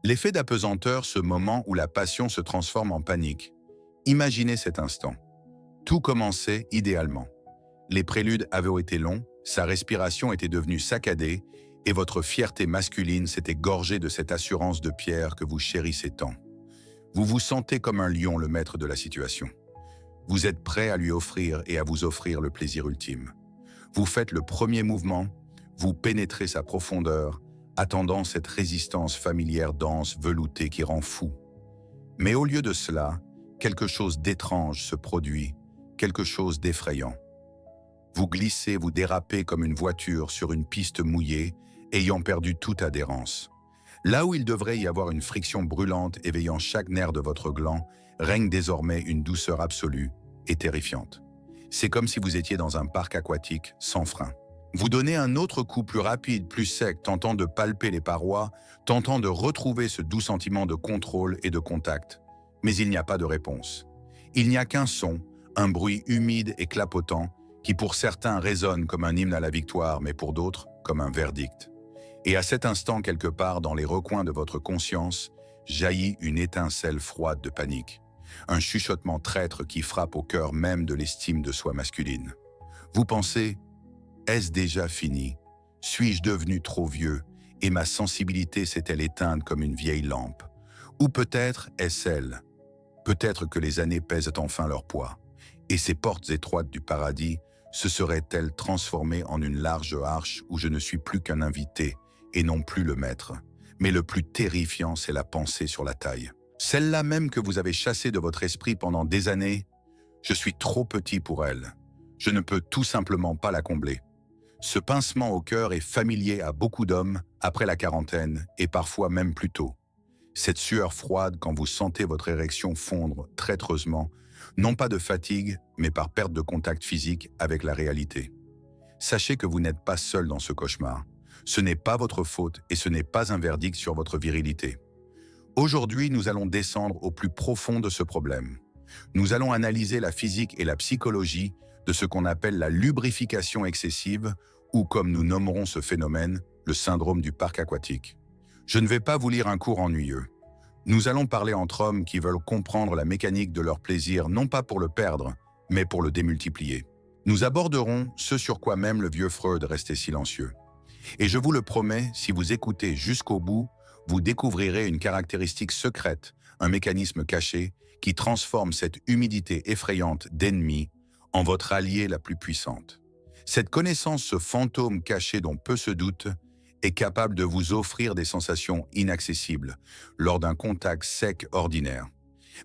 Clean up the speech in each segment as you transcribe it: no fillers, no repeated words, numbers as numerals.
L'effet d'apesanteur, ce moment où la passion se transforme en panique. Imaginez cet instant. Tout commençait idéalement. Les préludes avaient été longs, sa respiration était devenue saccadée et votre fierté masculine s'était gorgée de cette assurance de pierre que vous chérissez tant. Vous vous sentez comme un lion le maître de la situation. Vous êtes prêt à lui offrir et à vous offrir le plaisir ultime. Vous faites le premier mouvement, vous pénétrez sa profondeur, attendant cette résistance familière dense, veloutée qui rend fou. Mais au lieu de cela, quelque chose d'étrange se produit, quelque chose d'effrayant. Vous glissez, vous dérapez comme une voiture sur une piste mouillée, ayant perdu toute adhérence. Là où il devrait y avoir une friction brûlante éveillant chaque nerf de votre gland, règne désormais une douceur absolue et terrifiante. C'est comme si vous étiez dans un parc aquatique sans frein. Vous donnez un autre coup plus rapide, plus sec, tentant de palper les parois, tentant de retrouver ce doux sentiment de contrôle et de contact. Mais il n'y a pas de réponse. Il n'y a qu'un son, un bruit humide et clapotant, qui pour certains résonne comme un hymne à la victoire, mais pour d'autres comme un verdict. Et à cet instant, quelque part dans les recoins de votre conscience, jaillit une étincelle froide de panique. Un chuchotement traître qui frappe au cœur même de l'estime de soi masculine. Vous pensez, est-ce déjà fini? Suis-je devenu trop vieux et ma sensibilité s'est-elle éteinte comme une vieille lampe? Ou peut-être est-ce elle? Peut-être que les années pèsent enfin leur poids, et ces portes étroites du paradis se seraient-elles transformées en une large arche où je ne suis plus qu'un invité et non plus le maître. Mais le plus terrifiant, c'est la pensée sur la taille. Celle-là même que vous avez chassée de votre esprit pendant des années, je suis trop petit pour elle. Je ne peux tout simplement pas la combler. Ce pincement au cœur est familier à beaucoup d'hommes après la quarantaine et parfois même plus tôt. Cette sueur froide quand vous sentez votre érection fondre traîtreusement, non pas de fatigue, mais par perte de contact physique avec la réalité. Sachez que vous n'êtes pas seul dans ce cauchemar. Ce n'est pas votre faute et ce n'est pas un verdict sur votre virilité. Aujourd'hui, nous allons descendre au plus profond de ce problème. Nous allons analyser la physique et la psychologie de ce qu'on appelle la lubrification excessive, ou comme nous nommerons ce phénomène, le syndrome du parc aquatique. Je ne vais pas vous lire un cours ennuyeux. Nous allons parler entre hommes qui veulent comprendre la mécanique de leur plaisir, non pas pour le perdre, mais pour le démultiplier. Nous aborderons ce sur quoi même le vieux Freud restait silencieux. Et je vous le promets, si vous écoutez jusqu'au bout, vous découvrirez une caractéristique secrète, un mécanisme caché, qui transforme cette humidité effrayante d'ennemi en votre allié la plus puissante. Cette connaissance, ce fantôme caché dont peu se doutent, est capable de vous offrir des sensations inaccessibles lors d'un contact sec ordinaire.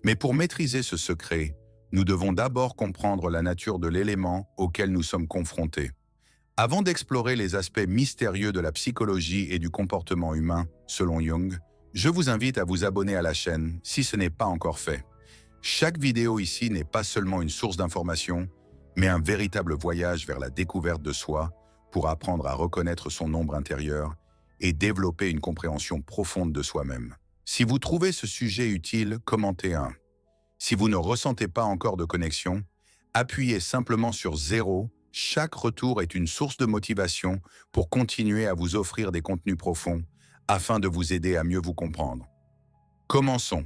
Mais pour maîtriser ce secret, nous devons d'abord comprendre la nature de l'élément auquel nous sommes confrontés. Avant d'explorer les aspects mystérieux de la psychologie et du comportement humain, selon Jung, je vous invite à vous abonner à la chaîne si ce n'est pas encore fait. Chaque vidéo ici n'est pas seulement une source d'information, mais un véritable voyage vers la découverte de soi pour apprendre à reconnaître son ombre intérieure et développer une compréhension profonde de soi-même. Si vous trouvez ce sujet utile, commentez un. Si vous ne ressentez pas encore de connexion, appuyez simplement sur 0. Chaque retour est une source de motivation pour continuer à vous offrir des contenus profonds afin de vous aider à mieux vous comprendre. Commençons.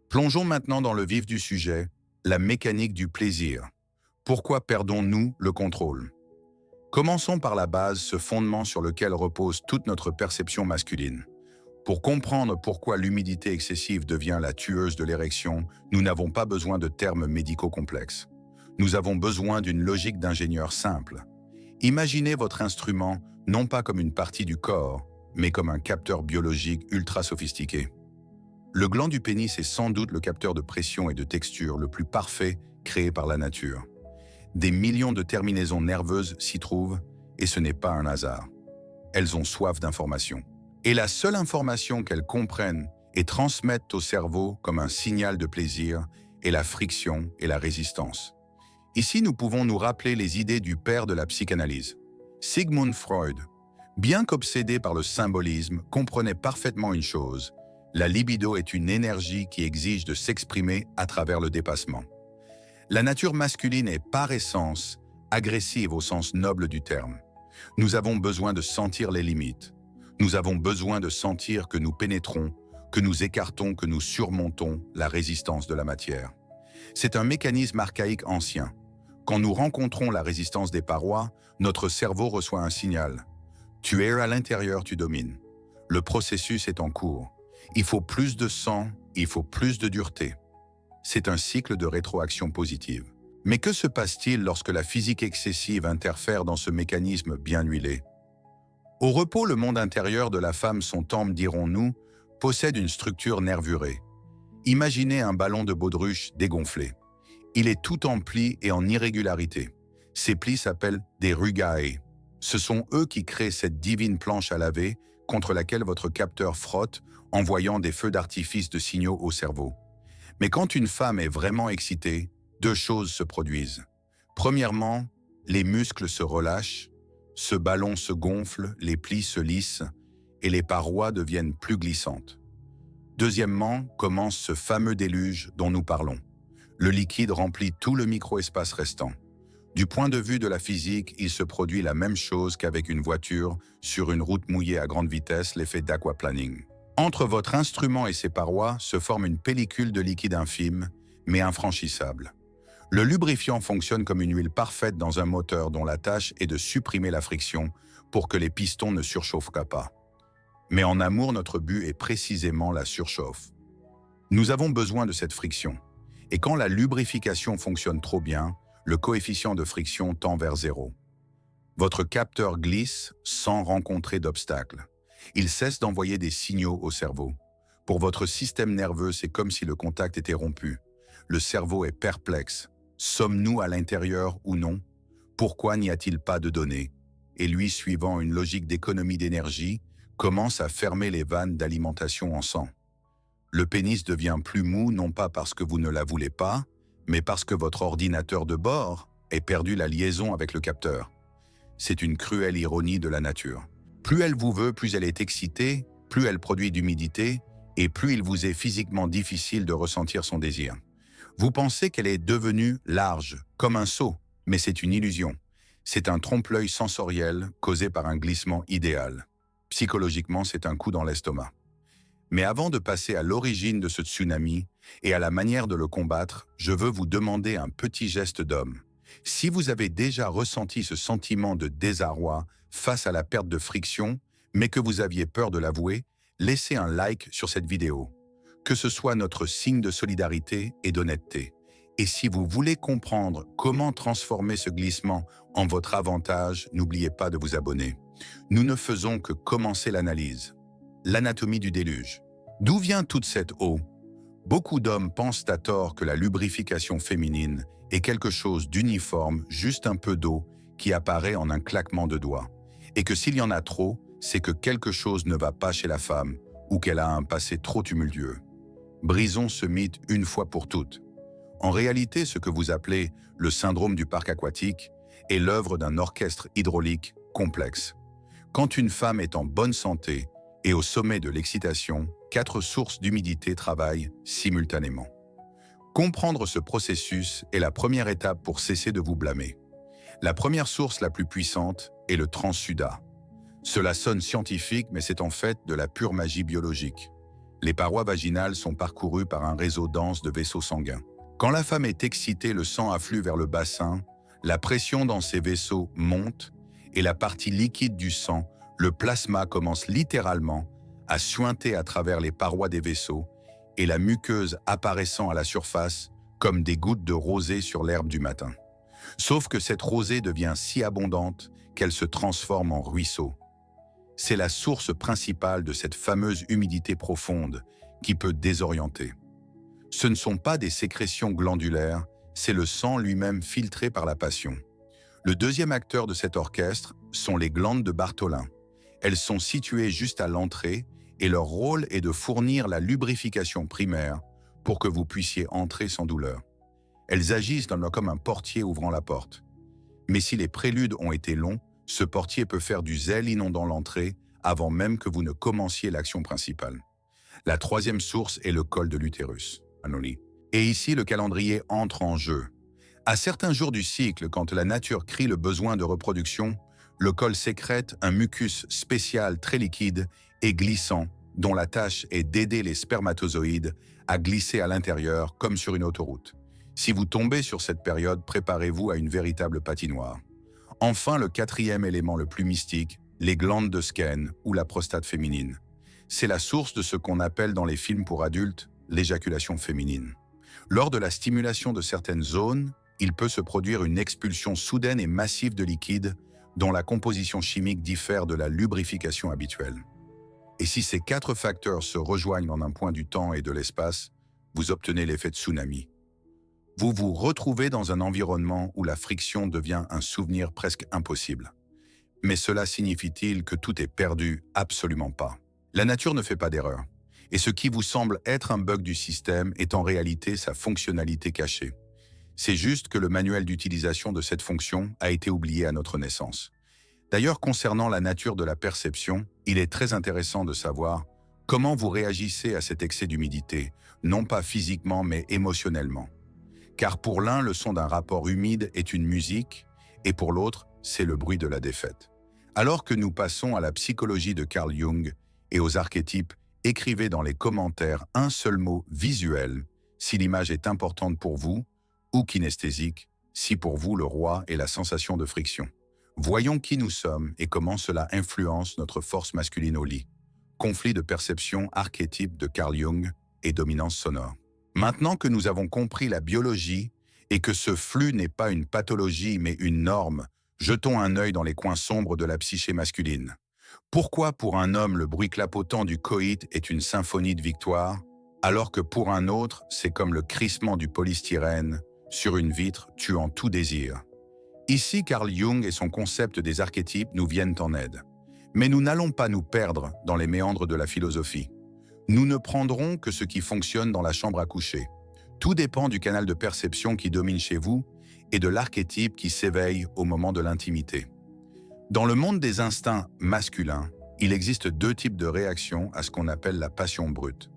Plongeons maintenant dans le vif du sujet, la mécanique du plaisir. Pourquoi perdons-nous le contrôle? Commençons par la base, ce fondement sur lequel repose toute notre perception masculine. Pour comprendre pourquoi l'humidité excessive devient la tueuse de l'érection, nous n'avons pas besoin de termes médicaux complexes. Nous avons besoin d'une logique d'ingénieur simple. Imaginez votre instrument non pas comme une partie du corps, mais comme un capteur biologique ultra sophistiqué. Le gland du pénis est sans doute le capteur de pression et de texture le plus parfait créé par la nature. Des millions de terminaisons nerveuses s'y trouvent, et ce n'est pas un hasard. Elles ont soif d'informations. Et la seule information qu'elles comprennent et transmettent au cerveau comme un signal de plaisir est la friction et la résistance. Ici, nous pouvons nous rappeler les idées du père de la psychanalyse. Sigmund Freud, bien qu'obsédé par le symbolisme, comprenait parfaitement une chose: la libido est une énergie qui exige de s'exprimer à travers le dépassement. La nature masculine est par essence agressive au sens noble du terme. Nous avons besoin de sentir les limites. Nous avons besoin de sentir que nous pénétrons que nous écartons, que nous surmontons la résistance de la matière. C'est un mécanisme archaïque ancien. Quand nous rencontrons la résistance des parois, notre cerveau reçoit un signal. Tu es à l'intérieur, tu domines. Le processus est en cours. Il faut plus de sang, il faut plus de dureté. C'est un cycle de rétroaction positive. Mais que se passe-t-il lorsque la physique excessive interfère dans ce mécanisme bien huilé? Au repos, le monde intérieur de la femme, son temple, dirons-nous, possède une structure nervurée. Imaginez un ballon de baudruche dégonflé. Il est tout en plis et en irrégularité. Ces plis s'appellent des rugae. Ce sont eux qui créent cette divine planche à laver contre laquelle votre capteur frotte, envoyant des feux d'artifice de signaux au cerveau. Mais quand une femme est vraiment excitée, deux choses se produisent. Premièrement, les muscles se relâchent, ce ballon se gonfle, les plis se lissent et les parois deviennent plus glissantes. Deuxièmement, commence ce fameux déluge dont nous parlons. Le liquide remplit tout le micro-espace restant. Du point de vue de la physique, il se produit la même chose qu'avec une voiture sur une route mouillée à grande vitesse, l'effet d'aquaplaning. Entre votre instrument et ses parois se forme une pellicule de liquide infime, mais infranchissable. Le lubrifiant fonctionne comme une huile parfaite dans un moteur dont la tâche est de supprimer la friction pour que les pistons ne surchauffent pas. Mais en amour, notre but est précisément la surchauffe. Nous avons besoin de cette friction. Et quand la lubrification fonctionne trop bien, le coefficient de friction tend vers 0. Votre capteur glisse sans rencontrer d'obstacle. Il cesse d'envoyer des signaux au cerveau. Pour votre système nerveux, c'est comme si le contact était rompu. Le cerveau est perplexe. Sommes-nous à l'intérieur ou non? Pourquoi n'y a-t-il pas de données? Et lui, suivant une logique d'économie d'énergie, commence à fermer les vannes d'alimentation en sang. Le pénis devient plus mou non pas parce que vous ne la voulez pas, mais parce que votre ordinateur de bord a perdu la liaison avec le capteur. C'est une cruelle ironie de la nature. Plus elle vous veut, plus elle est excitée, plus elle produit d'humidité, et plus il vous est physiquement difficile de ressentir son désir. Vous pensez qu'elle est devenue large, comme un seau, mais c'est une illusion. C'est un trompe-l'œil sensoriel causé par un glissement idéal. Psychologiquement, c'est un coup dans l'estomac. Mais avant de passer à l'origine de ce tsunami et à la manière de le combattre, je veux vous demander un petit geste d'homme. Si vous avez déjà ressenti ce sentiment de désarroi face à la perte de friction, mais que vous aviez peur de l'avouer, laissez un like sur cette vidéo. Que ce soit notre signe de solidarité et d'honnêteté. Et si vous voulez comprendre comment transformer ce glissement en votre avantage, n'oubliez pas de vous abonner. Nous ne faisons que commencer l'analyse. L'anatomie du déluge. D'où vient toute cette eau? Beaucoup d'hommes pensent à tort que la lubrification féminine est quelque chose d'uniforme, juste un peu d'eau qui apparaît en un claquement de doigts. Et que s'il y en a trop, c'est que quelque chose ne va pas chez la femme ou qu'elle a un passé trop tumultueux. Brisons ce mythe une fois pour toutes. En réalité, ce que vous appelez le syndrome du parc aquatique est l'œuvre d'un orchestre hydraulique complexe. Quand une femme est en bonne santé et au sommet de l'excitation, 4 sources d'humidité travaillent simultanément. Comprendre ce processus est la première étape pour cesser de vous blâmer. La première source la plus puissante est le transsudat. Cela sonne scientifique, mais c'est en fait de la pure magie biologique. Les parois vaginales sont parcourues par un réseau dense de vaisseaux sanguins. Quand la femme est excitée, le sang afflue vers le bassin, la pression dans ces vaisseaux monte et la partie liquide du sang, le plasma, commence littéralement à suinter à travers les parois des vaisseaux et la muqueuse apparaissant à la surface comme des gouttes de rosée sur l'herbe du matin. Sauf que cette rosée devient si abondante qu'elle se transforme en ruisseau. C'est la source principale de cette fameuse humidité profonde qui peut désorienter. Ce ne sont pas des sécrétions glandulaires, c'est le sang lui-même filtré par la passion. Le deuxième acteur de cet orchestre sont les glandes de Bartholin. Elles sont situées juste à l'entrée et leur rôle est de fournir la lubrification primaire pour que vous puissiez entrer sans douleur. Elles agissent comme un portier ouvrant la porte. Mais si les préludes ont été longs, ce portier peut faire du zèle inondant l'entrée avant même que vous ne commenciez l'action principale. La troisième source est le col de l'utérus. Et ici, le calendrier entre en jeu. À certains jours du cycle, quand la nature crie le besoin de reproduction, le col sécrète un mucus spécial très liquide et glissant dont la tâche est d'aider les spermatozoïdes à glisser à l'intérieur comme sur une autoroute. Si vous tombez sur cette période, préparez-vous à une véritable patinoire. Enfin, le quatrième élément le plus mystique, les glandes de Skene ou la prostate féminine. C'est la source de ce qu'on appelle dans les films pour adultes l'éjaculation féminine. Lors de la stimulation de certaines zones, il peut se produire une expulsion soudaine et massive de liquide dont la composition chimique diffère de la lubrification habituelle. Et si ces 4 facteurs se rejoignent en un point du temps et de l'espace, vous obtenez l'effet tsunami. Vous vous retrouvez dans un environnement où la friction devient un souvenir presque impossible. Mais cela signifie-t-il que tout est perdu? Absolument pas. La nature ne fait pas d'erreur. Et ce qui vous semble être un bug du système est en réalité sa fonctionnalité cachée. C'est juste que le manuel d'utilisation de cette fonction a été oublié à notre naissance. D'ailleurs, concernant la nature de la perception, il est très intéressant de savoir comment vous réagissez à cet excès d'humidité, non pas physiquement mais émotionnellement. Car pour l'un, le son d'un rapport humide est une musique, et pour l'autre, c'est le bruit de la défaite. Alors que nous passons à la psychologie de Carl Jung et aux archétypes, écrivez dans les commentaires un seul mot visuel, si l'image est importante pour vous, ou kinesthésique, si pour vous le roi est la sensation de friction. Voyons qui nous sommes et comment cela influence notre force masculine au lit. Conflit de perception, archétype de Carl Jung et dominance sonore. Maintenant que nous avons compris la biologie et que ce flux n'est pas une pathologie mais une norme, jetons un œil dans les coins sombres de la psyché masculine. Pourquoi pour un homme le bruit clapotant du coït est une symphonie de victoire, alors que pour un autre c'est comme le crissement du polystyrène sur une vitre tuant tout désir? Ici, Carl Jung et son concept des archétypes nous viennent en aide. Mais nous n'allons pas nous perdre dans les méandres de la philosophie. Nous ne prendrons que ce qui fonctionne dans la chambre à coucher. Tout dépend du canal de perception qui domine chez vous et de l'archétype qui s'éveille au moment de l'intimité. Dans le monde des instincts masculins, il existe 2 types de réactions à ce qu'on appelle la passion brute.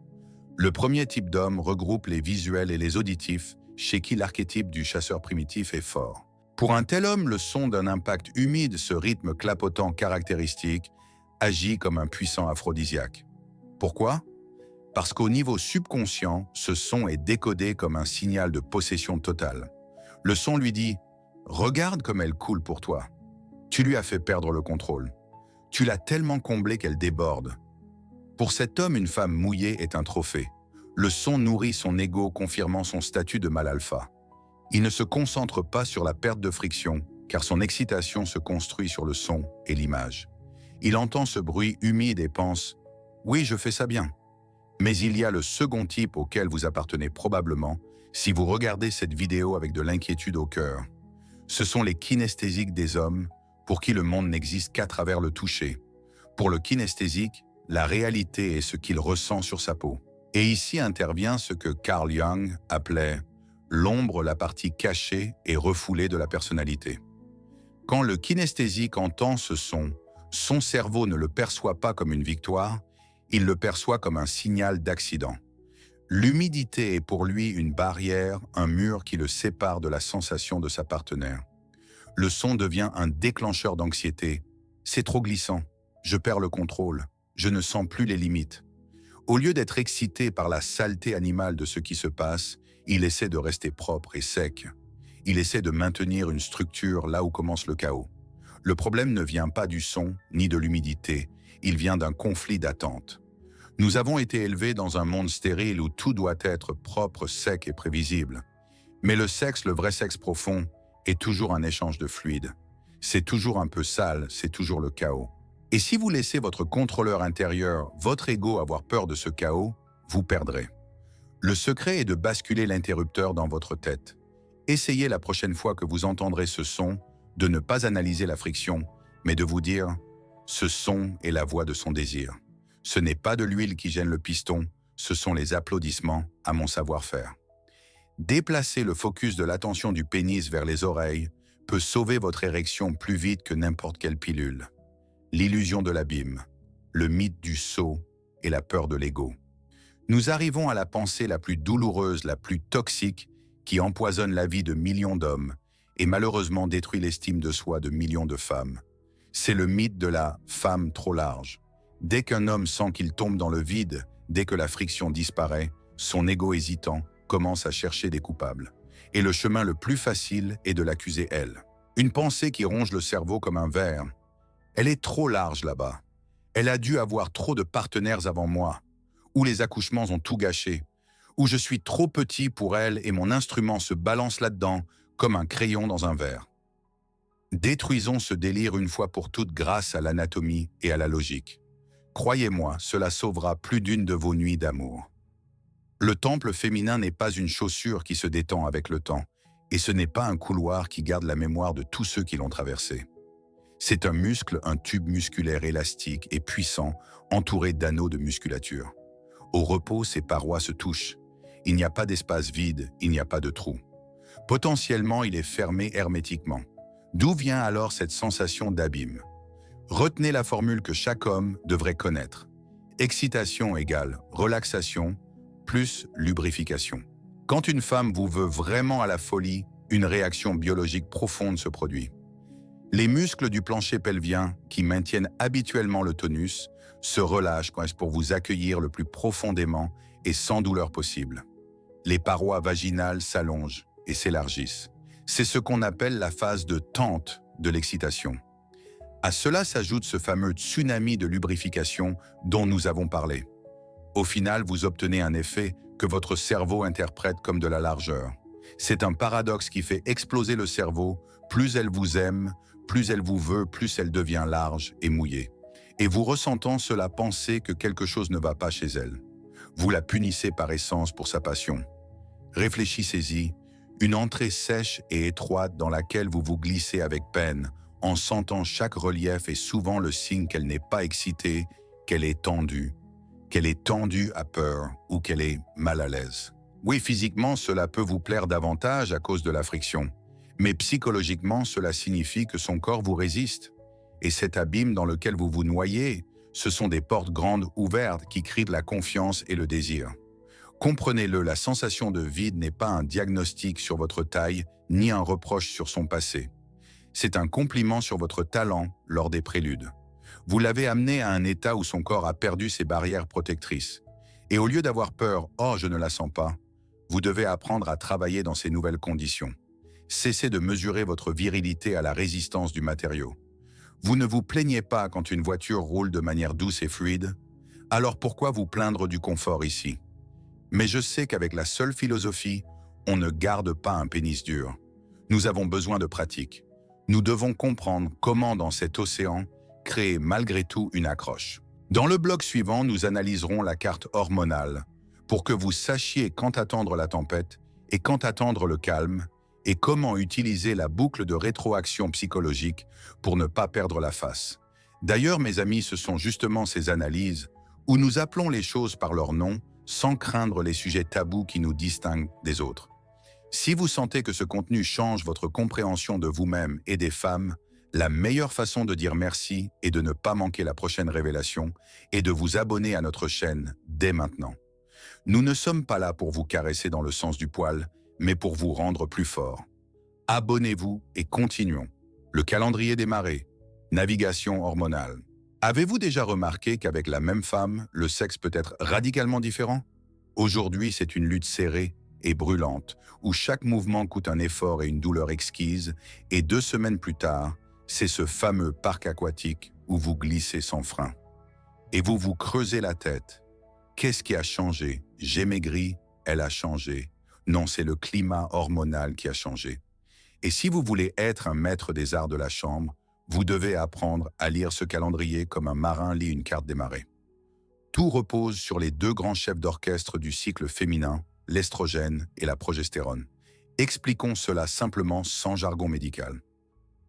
Le premier type d'homme regroupe les visuels et les auditifs, chez qui l'archétype du chasseur primitif est fort. Pour un tel homme, le son d'un impact humide, ce rythme clapotant caractéristique, agit comme un puissant aphrodisiaque. Pourquoi? Parce qu'au niveau subconscient, ce son est décodé comme un signal de possession totale. Le son lui dit « Regarde comme elle coule pour toi. Tu lui as fait perdre le contrôle. Tu l'as tellement comblée qu'elle déborde. » Pour cet homme, une femme mouillée est un trophée. Le son nourrit son ego, confirmant son statut de mâle alpha. Il ne se concentre pas sur la perte de friction, car son excitation se construit sur le son et l'image. Il entend ce bruit humide et pense « Oui, je fais ça bien ». Mais il y a le second type auquel vous appartenez probablement si vous regardez cette vidéo avec de l'inquiétude au cœur. Ce sont les kinesthésiques des hommes, pour qui le monde n'existe qu'à travers le toucher. Pour le kinesthésique, la réalité est ce qu'il ressent sur sa peau. Et ici intervient ce que Carl Jung appelait l'ombre, la partie cachée et refoulée de la personnalité. Quand le kinesthésique entend ce son, son cerveau ne le perçoit pas comme une victoire, il le perçoit comme un signal d'accident. L'humidité est pour lui une barrière, un mur qui le sépare de la sensation de sa partenaire. Le son devient un déclencheur d'anxiété. C'est trop glissant, je perds le contrôle, je ne sens plus les limites. Au lieu d'être excité par la saleté animale de ce qui se passe, il essaie de rester propre et sec. Il essaie de maintenir une structure là où commence le chaos. Le problème ne vient pas du son ni de l'humidité, il vient d'un conflit d'attente. Nous avons été élevés dans un monde stérile où tout doit être propre, sec et prévisible. Mais le sexe, le vrai sexe profond, est toujours un échange de fluides. C'est toujours un peu sale, c'est toujours le chaos. Et si vous laissez votre contrôleur intérieur, votre ego avoir peur de ce chaos, vous perdrez. Le secret est de basculer l'interrupteur dans votre tête. Essayez la prochaine fois que vous entendrez ce son, de ne pas analyser la friction, mais de vous dire « ce son est la voix de son désir. Ce n'est pas de l'huile qui gêne le piston, ce sont les applaudissements à mon savoir-faire. » Déplacer le focus de l'attention du pénis vers les oreilles peut sauver votre érection plus vite que n'importe quelle pilule. L'illusion de l'abîme, le mythe du sceau et la peur de l'ego. Nous arrivons à la pensée la plus douloureuse, la plus toxique, qui empoisonne la vie de millions d'hommes et malheureusement détruit l'estime de soi de millions de femmes. C'est le mythe de la femme trop large. Dès qu'un homme sent qu'il tombe dans le vide, dès que la friction disparaît, son ego hésitant commence à chercher des coupables. Et le chemin le plus facile est de l'accuser elle. Une pensée qui ronge le cerveau comme un ver. Elle est trop large là-bas. Elle a dû avoir trop de partenaires avant moi. Ou les accouchements ont tout gâché. Ou je suis trop petit pour elle et mon instrument se balance là-dedans comme un crayon dans un verre. Détruisons ce délire une fois pour toutes grâce à l'anatomie et à la logique. Croyez-moi, cela sauvera plus d'une de vos nuits d'amour. Le temple féminin n'est pas une chaussure qui se détend avec le temps, et ce n'est pas un couloir qui garde la mémoire de tous ceux qui l'ont traversé. C'est un muscle, un tube musculaire élastique et puissant, entouré d'anneaux de musculature. Au repos, ses parois se touchent. Il n'y a pas d'espace vide, il n'y a pas de trou. Potentiellement, il est fermé hermétiquement. D'où vient alors cette sensation d'abîme? Retenez la formule que chaque homme devrait connaître. Excitation égale relaxation plus lubrification. Quand une femme vous veut vraiment à la folie, une réaction biologique profonde se produit. Les muscles du plancher pelvien, qui maintiennent habituellement le tonus, se relâchent pour vous accueillir le plus profondément et sans douleur possible. Les parois vaginales s'allongent et s'élargissent. C'est ce qu'on appelle la phase de tente de l'excitation. À cela s'ajoute ce fameux tsunami de lubrification dont nous avons parlé. Au final, vous obtenez un effet que votre cerveau interprète comme de la largeur. C'est un paradoxe qui fait exploser le cerveau. Plus elle vous aime, plus elle vous veut, plus elle devient large et mouillée. Et vous ressentant cela, pensez que quelque chose ne va pas chez elle. Vous la punissez par essence pour sa passion. Réfléchissez-y, une entrée sèche et étroite dans laquelle vous vous glissez avec peine, en sentant chaque relief est souvent le signe qu'elle n'est pas excitée, qu'elle est tendue à peur ou qu'elle est mal à l'aise. Oui, physiquement, cela peut vous plaire davantage à cause de la friction, mais psychologiquement, cela signifie que son corps vous résiste. Et cet abîme dans lequel vous vous noyez, ce sont des portes grandes ouvertes qui crient de la confiance et le désir. Comprenez-le, la sensation de vide n'est pas un diagnostic sur votre taille, ni un reproche sur son passé. C'est un compliment sur votre talent lors des préludes. Vous l'avez amené à un état où son corps a perdu ses barrières protectrices. Et au lieu d'avoir peur « oh, je ne la sens pas », vous devez apprendre à travailler dans ces nouvelles conditions. Cessez de mesurer votre virilité à la résistance du matériau. Vous ne vous plaignez pas quand une voiture roule de manière douce et fluide. Alors pourquoi vous plaindre du confort ici? Mais je sais qu'avec la seule philosophie, on ne garde pas un pénis dur. Nous avons besoin de pratique. Nous devons comprendre comment dans cet océan créer malgré tout une accroche. Dans le bloc suivant, nous analyserons la carte hormonale pour que vous sachiez quand attendre la tempête et quand attendre le calme et comment utiliser la boucle de rétroaction psychologique pour ne pas perdre la face. D'ailleurs, mes amis, ce sont justement ces analyses où nous appelons les choses par leur nom sans craindre les sujets tabous qui nous distinguent des autres. Si vous sentez que ce contenu change votre compréhension de vous-même et des femmes, la meilleure façon de dire merci et de ne pas manquer la prochaine révélation est de vous abonner à notre chaîne dès maintenant. Nous ne sommes pas là pour vous caresser dans le sens du poil, mais pour vous rendre plus fort. Abonnez-vous et continuons. Le calendrier des marées, navigation hormonale. Avez-vous déjà remarqué qu'avec la même femme, le sexe peut être radicalement différent? Aujourd'hui, c'est une lutte serrée et brûlante, où chaque mouvement coûte un effort et une douleur exquise, et 2 semaines plus tard, c'est ce fameux parc aquatique où vous glissez sans frein. Et vous vous creusez la tête. Qu'est-ce qui a changé? J'ai maigri, elle a changé. Non, c'est le climat hormonal qui a changé. Et si vous voulez être un maître des arts de la chambre, vous devez apprendre à lire ce calendrier comme un marin lit une carte des marées. Tout repose sur les 2 grands chefs d'orchestre du cycle féminin, l'estrogène et la progestérone. Expliquons cela simplement sans jargon médical.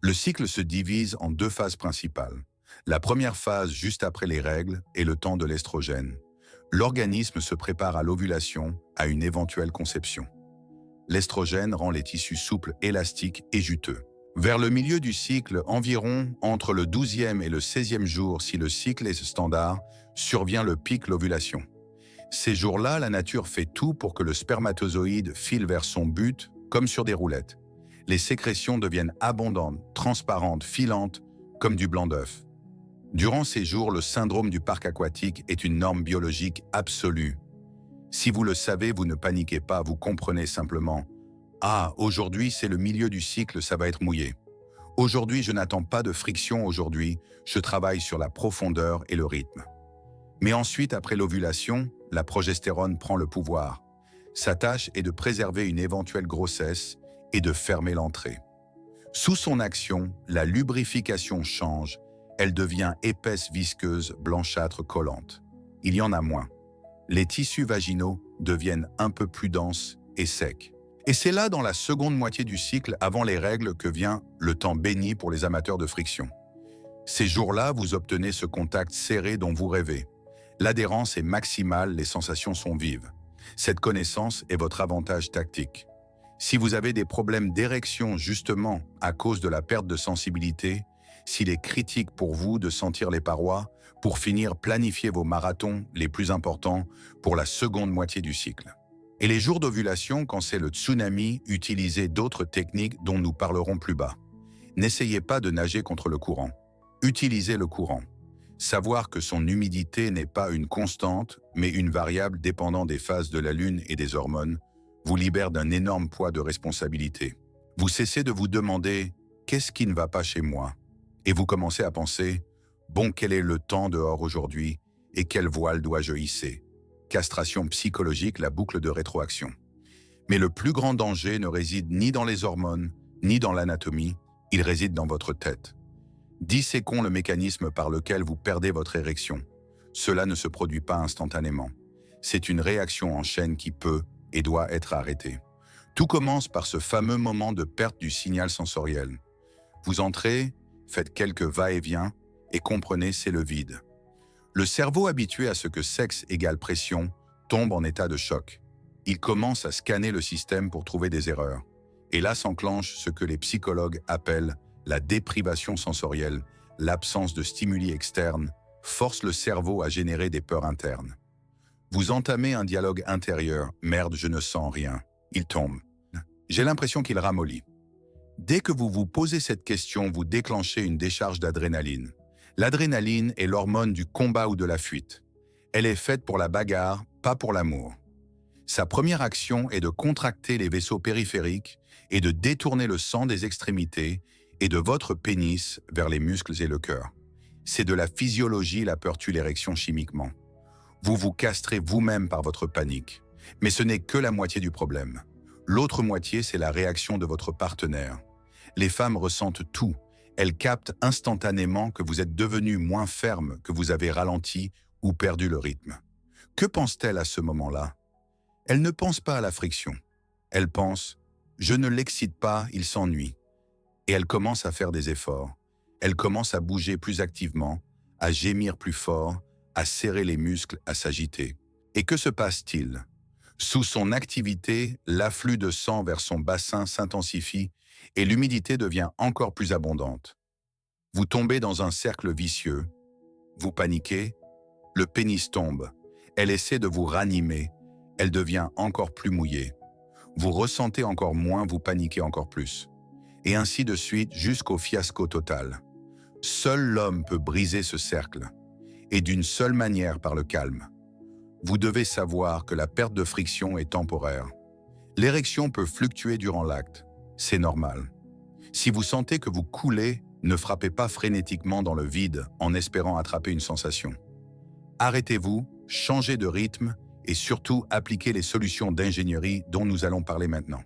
Le cycle se divise en 2 phases principales. La première phase, juste après les règles, est le temps de l'estrogène. L'organisme se prépare à l'ovulation, à une éventuelle conception. L'estrogène rend les tissus souples, élastiques et juteux. Vers le milieu du cycle, environ entre le 12e et le 16e jour, si le cycle est standard, survient le pic l'ovulation. Ces jours-là, la nature fait tout pour que le spermatozoïde file vers son but, comme sur des roulettes. Les sécrétions deviennent abondantes, transparentes, filantes, comme du blanc d'œuf. Durant ces jours, le syndrome du parc aquatique est une norme biologique absolue. Si vous le savez, vous ne paniquez pas, vous comprenez simplement « Ah, aujourd'hui, c'est le milieu du cycle, ça va être mouillé. Aujourd'hui, je n'attends pas de friction aujourd'hui, je travaille sur la profondeur et le rythme. » Mais ensuite, après l'ovulation, la progestérone prend le pouvoir. Sa tâche est de préserver une éventuelle grossesse et de fermer l'entrée. Sous son action, la lubrification change, elle devient épaisse, visqueuse, blanchâtre, collante. Il y en a moins. Les tissus vaginaux deviennent un peu plus denses et secs. Et c'est là, dans la seconde moitié du cycle, avant les règles, que vient le temps béni pour les amateurs de friction. Ces jours-là, vous obtenez ce contact serré dont vous rêvez. L'adhérence est maximale, les sensations sont vives. Cette connaissance est votre avantage tactique. Si vous avez des problèmes d'érection justement à cause de la perte de sensibilité, s'il est critique pour vous de sentir les parois, pour finir planifiez vos marathons les plus importants pour la seconde moitié du cycle. Et les jours d'ovulation, quand c'est le tsunami, utilisez d'autres techniques dont nous parlerons plus bas. N'essayez pas de nager contre le courant. Utilisez le courant. Savoir que son humidité n'est pas une constante, mais une variable dépendant des phases de la Lune et des hormones, vous libère d'un énorme poids de responsabilité. Vous cessez de vous demander « Qu'est-ce qui ne va pas chez moi ?» Et vous commencez à penser « Bon, quel est le temps dehors aujourd'hui et quel voile dois-je hisser ?» Castration psychologique, la boucle de rétroaction. Mais le plus grand danger ne réside ni dans les hormones, ni dans l'anatomie, il réside dans votre tête. Disséquons le mécanisme par lequel vous perdez votre érection. Cela ne se produit pas instantanément. C'est une réaction en chaîne qui peut et doit être arrêtée. Tout commence par ce fameux moment de perte du signal sensoriel. Vous entrez, faites quelques va-et-vient et comprenez, c'est le vide. Le cerveau habitué à ce que sexe égale pression tombe en état de choc. Il commence à scanner le système pour trouver des erreurs. Et là s'enclenche ce que les psychologues appellent la déprivation sensorielle, l'absence de stimuli externes, force le cerveau à générer des peurs internes. Vous entamez un dialogue intérieur. « Merde, je ne sens rien. » Il tombe. J'ai l'impression qu'il ramollit. Dès que vous vous posez cette question, vous déclenchez une décharge d'adrénaline. L'adrénaline est l'hormone du combat ou de la fuite. Elle est faite pour la bagarre, pas pour l'amour. Sa première action est de contracter les vaisseaux périphériques et de détourner le sang des extrémités et de votre pénis vers les muscles et le cœur. C'est de la physiologie, la peur tue l'érection chimiquement. Vous vous castrez vous-même par votre panique. Mais ce n'est que la moitié du problème. L'autre moitié, c'est la réaction de votre partenaire. Les femmes ressentent tout. Elles captent instantanément que vous êtes devenu moins ferme, que vous avez ralenti ou perdu le rythme. Que pense-t-elle à ce moment-là? Elle ne pense pas à la friction. Elle pense « je ne l'excite pas, il s'ennuie ». Et elle commence à faire des efforts. Elle commence à bouger plus activement, à gémir plus fort, à serrer les muscles, à s'agiter. Et que se passe-t-il? Sous son activité, l'afflux de sang vers son bassin s'intensifie et l'humidité devient encore plus abondante. Vous tombez dans un cercle vicieux. Vous paniquez, le pénis tombe. Elle essaie de vous ranimer. Elle devient encore plus mouillée. Vous ressentez encore moins, vous paniquez encore plus. Et ainsi de suite jusqu'au fiasco total. Seul l'homme peut briser ce cercle. Et d'une seule manière, par le calme. Vous devez savoir que la perte de friction est temporaire. L'érection peut fluctuer durant l'acte. C'est normal. Si vous sentez que vous coulez, ne frappez pas frénétiquement dans le vide en espérant attraper une sensation. Arrêtez-vous, changez de rythme et surtout appliquez les solutions d'ingénierie dont nous allons parler maintenant.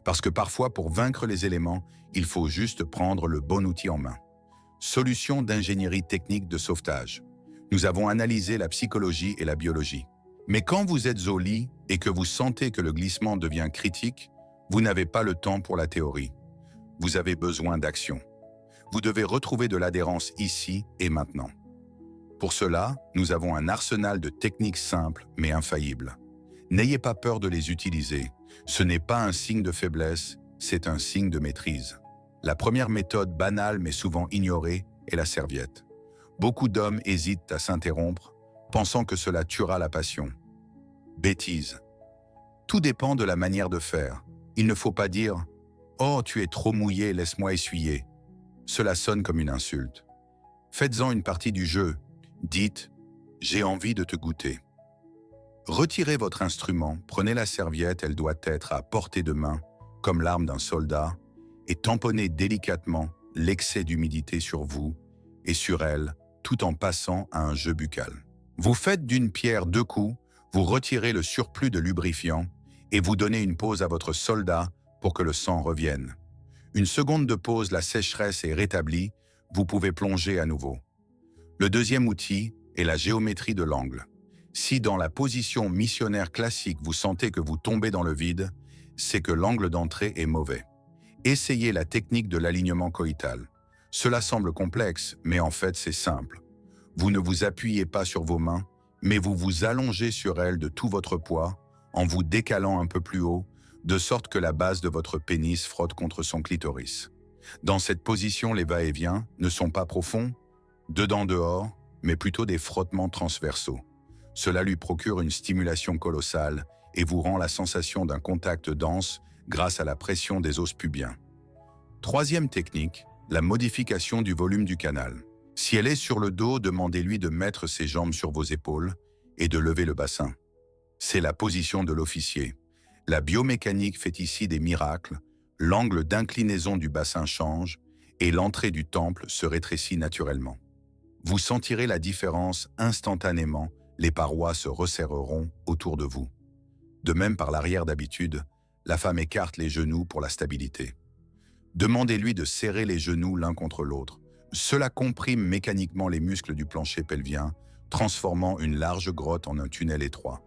Parce que parfois, pour vaincre les éléments, il faut juste prendre le bon outil en main. Solutions d'ingénierie technique de sauvetage. Nous avons analysé la psychologie et la biologie. Mais quand vous êtes au lit et que vous sentez que le glissement devient critique, vous n'avez pas le temps pour la théorie. Vous avez besoin d'action. Vous devez retrouver de l'adhérence ici et maintenant. Pour cela, nous avons un arsenal de techniques simples mais infaillibles. N'ayez pas peur de les utiliser. Ce n'est pas un signe de faiblesse, c'est un signe de maîtrise. La première méthode banale mais souvent ignorée est la serviette. Beaucoup d'hommes hésitent à s'interrompre, pensant que cela tuera la passion. Bêtise. Tout dépend de la manière de faire. Il ne faut pas dire « Oh, tu es trop mouillé, laisse-moi essuyer ». Cela sonne comme une insulte. Faites-en une partie du jeu. Dites « J'ai envie de te goûter ». Retirez votre instrument, prenez la serviette, elle doit être à portée de main, comme l'arme d'un soldat, et tamponnez délicatement l'excès d'humidité sur vous et sur elle, tout en passant à un jeu buccal. Vous faites d'une pierre deux coups, vous retirez le surplus de lubrifiant et vous donnez une pause à votre soldat pour que le sang revienne. Une seconde de pause, la sécheresse est rétablie, vous pouvez plonger à nouveau. Le deuxième outil est la géométrie de l'angle. Si dans la position missionnaire classique vous sentez que vous tombez dans le vide, c'est que l'angle d'entrée est mauvais. Essayez la technique de l'alignement coïtal. Cela semble complexe, mais en fait c'est simple. Vous ne vous appuyez pas sur vos mains, mais vous vous allongez sur elles de tout votre poids, en vous décalant un peu plus haut, de sorte que la base de votre pénis frotte contre son clitoris. Dans cette position, les va-et-vient ne sont pas profonds, dedans-dehors, mais plutôt des frottements transversaux. Cela lui procure une stimulation colossale et vous rend la sensation d'un contact dense grâce à la pression des os pubiens. Troisième technique, la modification du volume du canal. Si elle est sur le dos, demandez-lui de mettre ses jambes sur vos épaules et de lever le bassin. C'est la position de l'officier. La biomécanique fait ici des miracles, l'angle d'inclinaison du bassin change et l'entrée du temple se rétrécit naturellement. Vous sentirez la différence instantanément, les parois se resserreront autour de vous. De même par l'arrière d'habitude, la femme écarte les genoux pour la stabilité. Demandez-lui de serrer les genoux l'un contre l'autre. Cela comprime mécaniquement les muscles du plancher pelvien, transformant une large grotte en un tunnel étroit.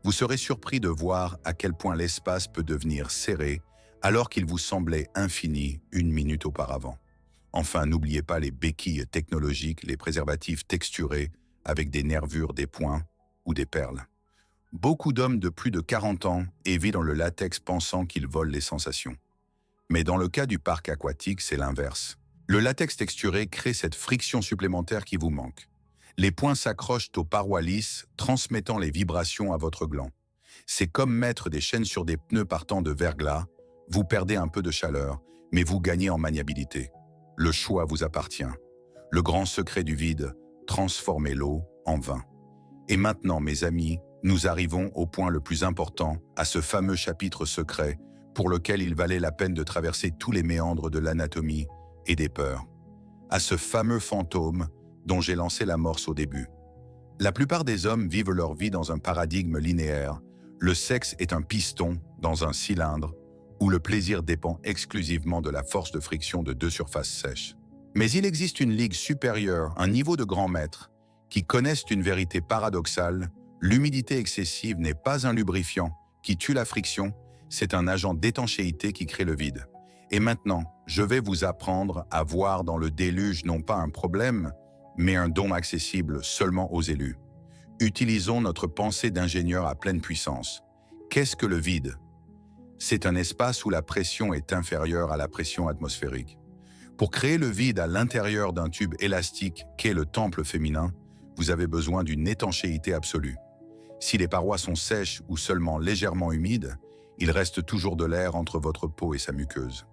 Vous serez surpris de voir à quel point l'espace peut devenir serré alors qu'il vous semblait infini une minute auparavant. Enfin, n'oubliez pas les béquilles technologiques, les préservatifs texturés avec des nervures, des points ou des perles. Beaucoup d'hommes de plus de 40 ans évitent le latex pensant qu'ils volent les sensations. Mais dans le cas du parc aquatique, c'est l'inverse. Le latex texturé crée cette friction supplémentaire qui vous manque. Les points s'accrochent aux parois lisses, transmettant les vibrations à votre gland. C'est comme mettre des chaînes sur des pneus partant de verglas. Vous perdez un peu de chaleur, mais vous gagnez en maniabilité. Le choix vous appartient. Le grand secret du vide, transformer l'eau en vin. Et maintenant, mes amis, nous arrivons au point le plus important, à ce fameux chapitre secret, pour lequel il valait la peine de traverser tous les méandres de l'anatomie et des peurs. À ce fameux fantôme dont j'ai lancé l'amorce au début. La plupart des hommes vivent leur vie dans un paradigme linéaire. Le sexe est un piston dans un cylindre où le plaisir dépend exclusivement de la force de friction de deux surfaces sèches. Mais il existe une ligue supérieure, un niveau de grands maîtres, qui connaissent une vérité paradoxale. L'humidité excessive n'est pas un lubrifiant qui tue la friction, c'est un agent d'étanchéité qui crée le vide. Et maintenant, je vais vous apprendre à voir dans le déluge non pas un problème, mais un don accessible seulement aux élus. Utilisons notre pensée d'ingénieur à pleine puissance. Qu'est-ce que le vide? C'est un espace où la pression est inférieure à la pression atmosphérique. Pour créer le vide à l'intérieur d'un tube élastique qu'est le temple féminin, vous avez besoin d'une étanchéité absolue. Si les parois sont sèches ou seulement légèrement humides, il reste toujours de l'air entre votre peau et sa muqueuse.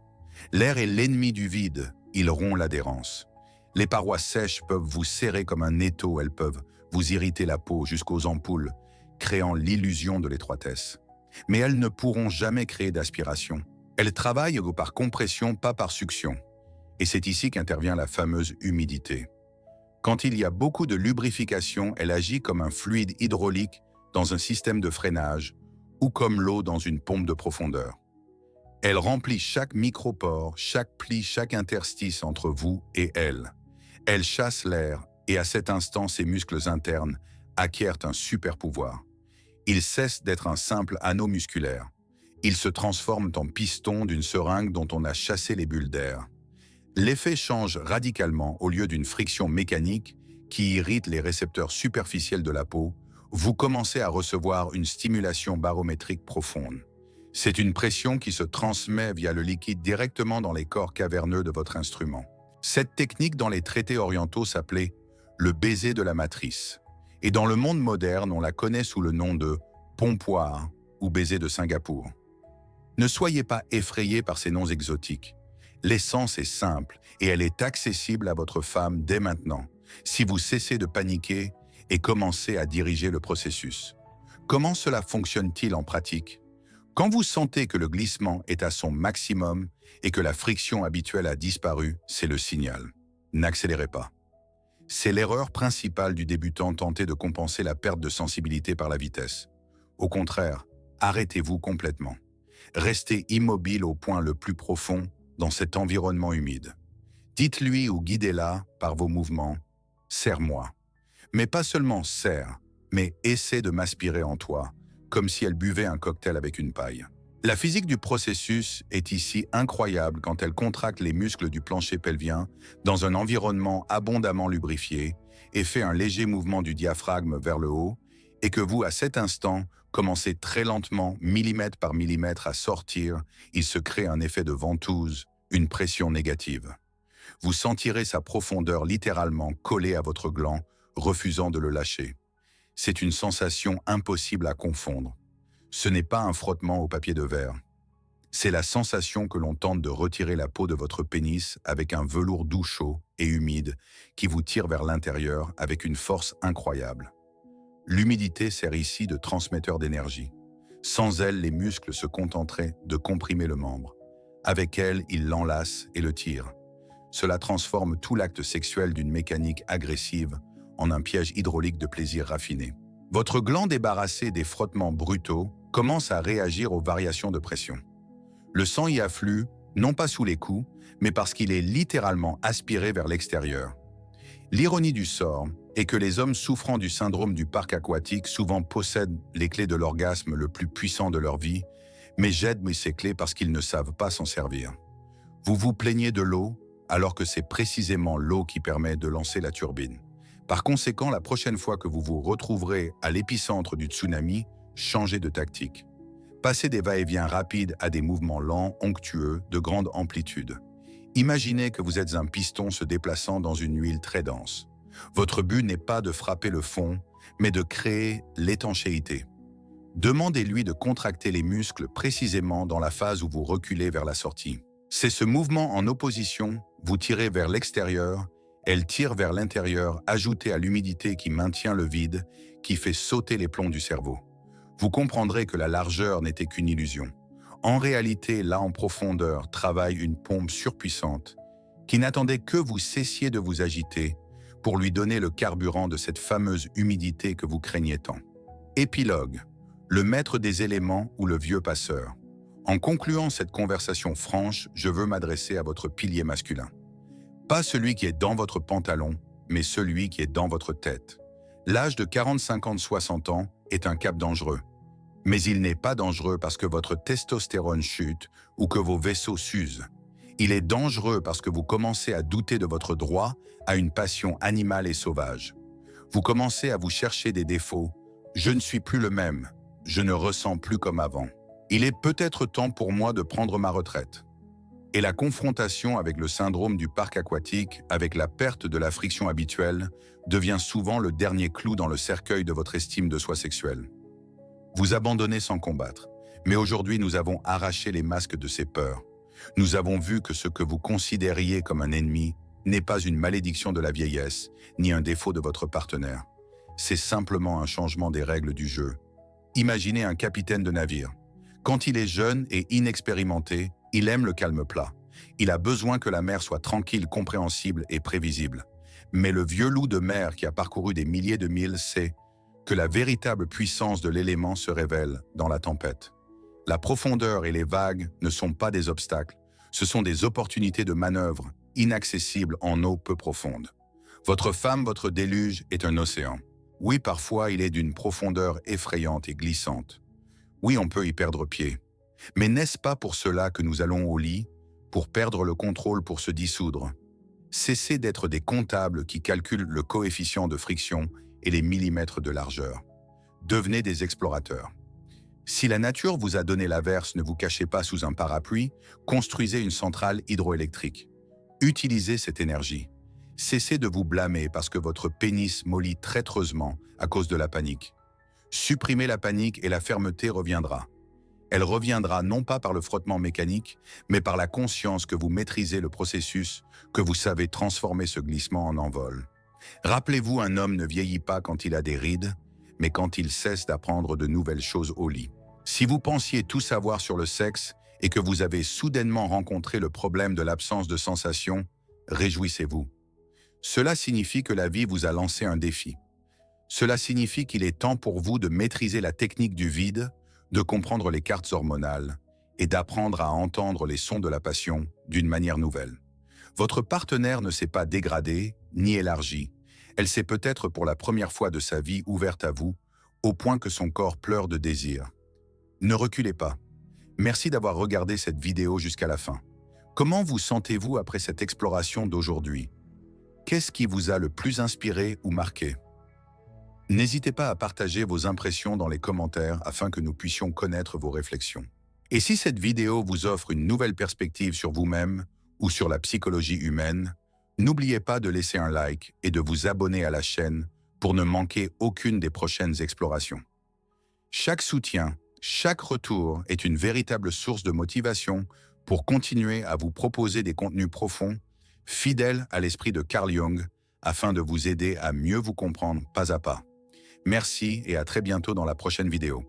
L'air est l'ennemi du vide, il rompt l'adhérence. Les parois sèches peuvent vous serrer comme un étau, elles peuvent vous irriter la peau jusqu'aux ampoules, créant l'illusion de l'étroitesse. Mais elles ne pourront jamais créer d'aspiration. Elles travaillent par compression, pas par succion. Et c'est ici qu'intervient la fameuse humidité. Quand il y a beaucoup de lubrification, elle agit comme un fluide hydraulique dans un système de freinage ou comme l'eau dans une pompe de profondeur. Elle remplit chaque micropore, chaque pli, chaque interstice entre vous et elle. Elle chasse l'air et à cet instant, ses muscles internes acquièrent un super pouvoir. Ils cessent d'être un simple anneau musculaire. Ils se transforment en piston d'une seringue dont on a chassé les bulles d'air. L'effet change radicalement au lieu d'une friction mécanique qui irrite les récepteurs superficiels de la peau. Vous commencez à recevoir une stimulation barométrique profonde. C'est une pression qui se transmet via le liquide directement dans les corps caverneux de votre instrument. Cette technique dans les traités orientaux s'appelait le baiser de la matrice. Et dans le monde moderne, on la connaît sous le nom de pompoir ou baiser de Singapour. Ne soyez pas effrayés par ces noms exotiques. L'essence est simple et elle est accessible à votre femme dès maintenant, si vous cessez de paniquer et commencez à diriger le processus. Comment cela fonctionne-t-il en pratique? Quand vous sentez que le glissement est à son maximum et que la friction habituelle a disparu, c'est le signal. N'accélérez pas. C'est l'erreur principale du débutant tenter de compenser la perte de sensibilité par la vitesse. Au contraire, arrêtez-vous complètement. Restez immobile au point le plus profond dans cet environnement humide. Dites-lui ou guidez-la par vos mouvements « serre-moi ». Mais pas seulement « serre », mais essaie de m'aspirer en toi, comme si elle buvait un cocktail avec une paille. La physique du processus est ici incroyable quand elle contracte les muscles du plancher pelvien dans un environnement abondamment lubrifié et fait un léger mouvement du diaphragme vers le haut et que vous, à cet instant, commencez très lentement, millimètre par millimètre, à sortir, il se crée un effet de ventouse, une pression négative. Vous sentirez sa profondeur littéralement collée à votre gland, refusant de le lâcher. C'est une sensation impossible à confondre. Ce n'est pas un frottement au papier de verre. C'est la sensation que l'on tente de retirer la peau de votre pénis avec un velours doux chaud et humide qui vous tire vers l'intérieur avec une force incroyable. L'humidité sert ici de transmetteur d'énergie. Sans elle, les muscles se contenteraient de comprimer le membre. Avec elle, ils l'enlacent et le tirent. Cela transforme tout l'acte sexuel d'une mécanique agressive en un piège hydraulique de plaisir raffiné. Votre gland débarrassé des frottements brutaux commence à réagir aux variations de pression. Le sang y afflue, non pas sous les coups, mais parce qu'il est littéralement aspiré vers l'extérieur. L'ironie du sort est que les hommes souffrant du syndrome du parc aquatique souvent possèdent les clés de l'orgasme le plus puissant de leur vie, mais jettent ces clés parce qu'ils ne savent pas s'en servir. Vous vous plaignez de l'eau, alors que c'est précisément l'eau qui permet de lancer la turbine. Par conséquent, la prochaine fois que vous vous retrouverez à l'épicentre du tsunami, changez de tactique. Passez des va-et-vient rapides à des mouvements lents, onctueux, de grande amplitude. Imaginez que vous êtes un piston se déplaçant dans une huile très dense. Votre but n'est pas de frapper le fond, mais de créer l'étanchéité. Demandez-lui de contracter les muscles précisément dans la phase où vous reculez vers la sortie. C'est ce mouvement en opposition, vous tirez vers l'extérieur, elle tire vers l'intérieur, ajouté à l'humidité qui maintient le vide, qui fait sauter les plombs du cerveau. Vous comprendrez que la largeur n'était qu'une illusion. En réalité, là en profondeur, travaille une pompe surpuissante qui n'attendait que vous cessiez de vous agiter pour lui donner le carburant de cette fameuse humidité que vous craignez tant. Épilogue. Le maître des éléments ou le vieux passeur. En concluant cette conversation franche, je veux m'adresser à votre pilier masculin. Pas celui qui est dans votre pantalon, mais celui qui est dans votre tête. L'âge de 40, 50, 60 ans est un cap dangereux. Mais il n'est pas dangereux parce que votre testostérone chute ou que vos vaisseaux s'usent. Il est dangereux parce que vous commencez à douter de votre droit à une passion animale et sauvage. Vous commencez à vous chercher des défauts. Je ne suis plus le même. Je ne ressens plus comme avant. Il est peut-être temps pour moi de prendre ma retraite. Et la confrontation avec le syndrome du parc aquatique, avec la perte de la friction habituelle, devient souvent le dernier clou dans le cercueil de votre estime de soi sexuelle. Vous abandonnez sans combattre, mais aujourd'hui nous avons arraché les masques de ces peurs. Nous avons vu que ce que vous considériez comme un ennemi n'est pas une malédiction de la vieillesse, ni un défaut de votre partenaire. C'est simplement un changement des règles du jeu. Imaginez un capitaine de navire. Quand il est jeune et inexpérimenté, il aime le calme plat. Il a besoin que la mer soit tranquille, compréhensible et prévisible. Mais le vieux loup de mer qui a parcouru des milliers de milles sait que la véritable puissance de l'élément se révèle dans la tempête. La profondeur et les vagues ne sont pas des obstacles, ce sont des opportunités de manœuvre inaccessibles en eau peu profonde. Votre femme, votre déluge est un océan. Oui, parfois il est d'une profondeur effrayante et glissante. Oui, on peut y perdre pied. Mais n'est-ce pas pour cela que nous allons au lit, pour perdre le contrôle, pour se dissoudre? Cessez d'être des comptables qui calculent le coefficient de friction et les millimètres de largeur. Devenez des explorateurs. Si la nature vous a donné l'averse, ne vous cachez pas sous un parapluie, construisez une centrale hydroélectrique. Utilisez cette énergie. Cessez de vous blâmer parce que votre pénis mollit traîtreusement à cause de la panique. Supprimez la panique et la fermeté reviendra. Elle reviendra non pas par le frottement mécanique, mais par la conscience que vous maîtrisez le processus, que vous savez transformer ce glissement en envol. Rappelez-vous, un homme ne vieillit pas quand il a des rides, mais quand il cesse d'apprendre de nouvelles choses au lit. Si vous pensiez tout savoir sur le sexe et que vous avez soudainement rencontré le problème de l'absence de sensation, réjouissez-vous. Cela signifie que la vie vous a lancé un défi. Cela signifie qu'il est temps pour vous de maîtriser la technique du vide, de comprendre les cartes hormonales et d'apprendre à entendre les sons de la passion d'une manière nouvelle. Votre partenaire ne s'est pas dégradé ni élargi. Elle s'est peut-être pour la première fois de sa vie ouverte à vous, au point que son corps pleure de désir. Ne reculez pas. Merci d'avoir regardé cette vidéo jusqu'à la fin. Comment vous sentez-vous après cette exploration d'aujourd'hui? Qu'est-ce qui vous a le plus inspiré ou marqué? N'hésitez pas à partager vos impressions dans les commentaires afin que nous puissions connaître vos réflexions. Et si cette vidéo vous offre une nouvelle perspective sur vous-même ou sur la psychologie humaine, n'oubliez pas de laisser un like et de vous abonner à la chaîne pour ne manquer aucune des prochaines explorations. Chaque soutien, chaque retour est une véritable source de motivation pour continuer à vous proposer des contenus profonds, fidèles à l'esprit de Carl Jung, afin de vous aider à mieux vous comprendre pas à pas. Merci et à très bientôt dans la prochaine vidéo.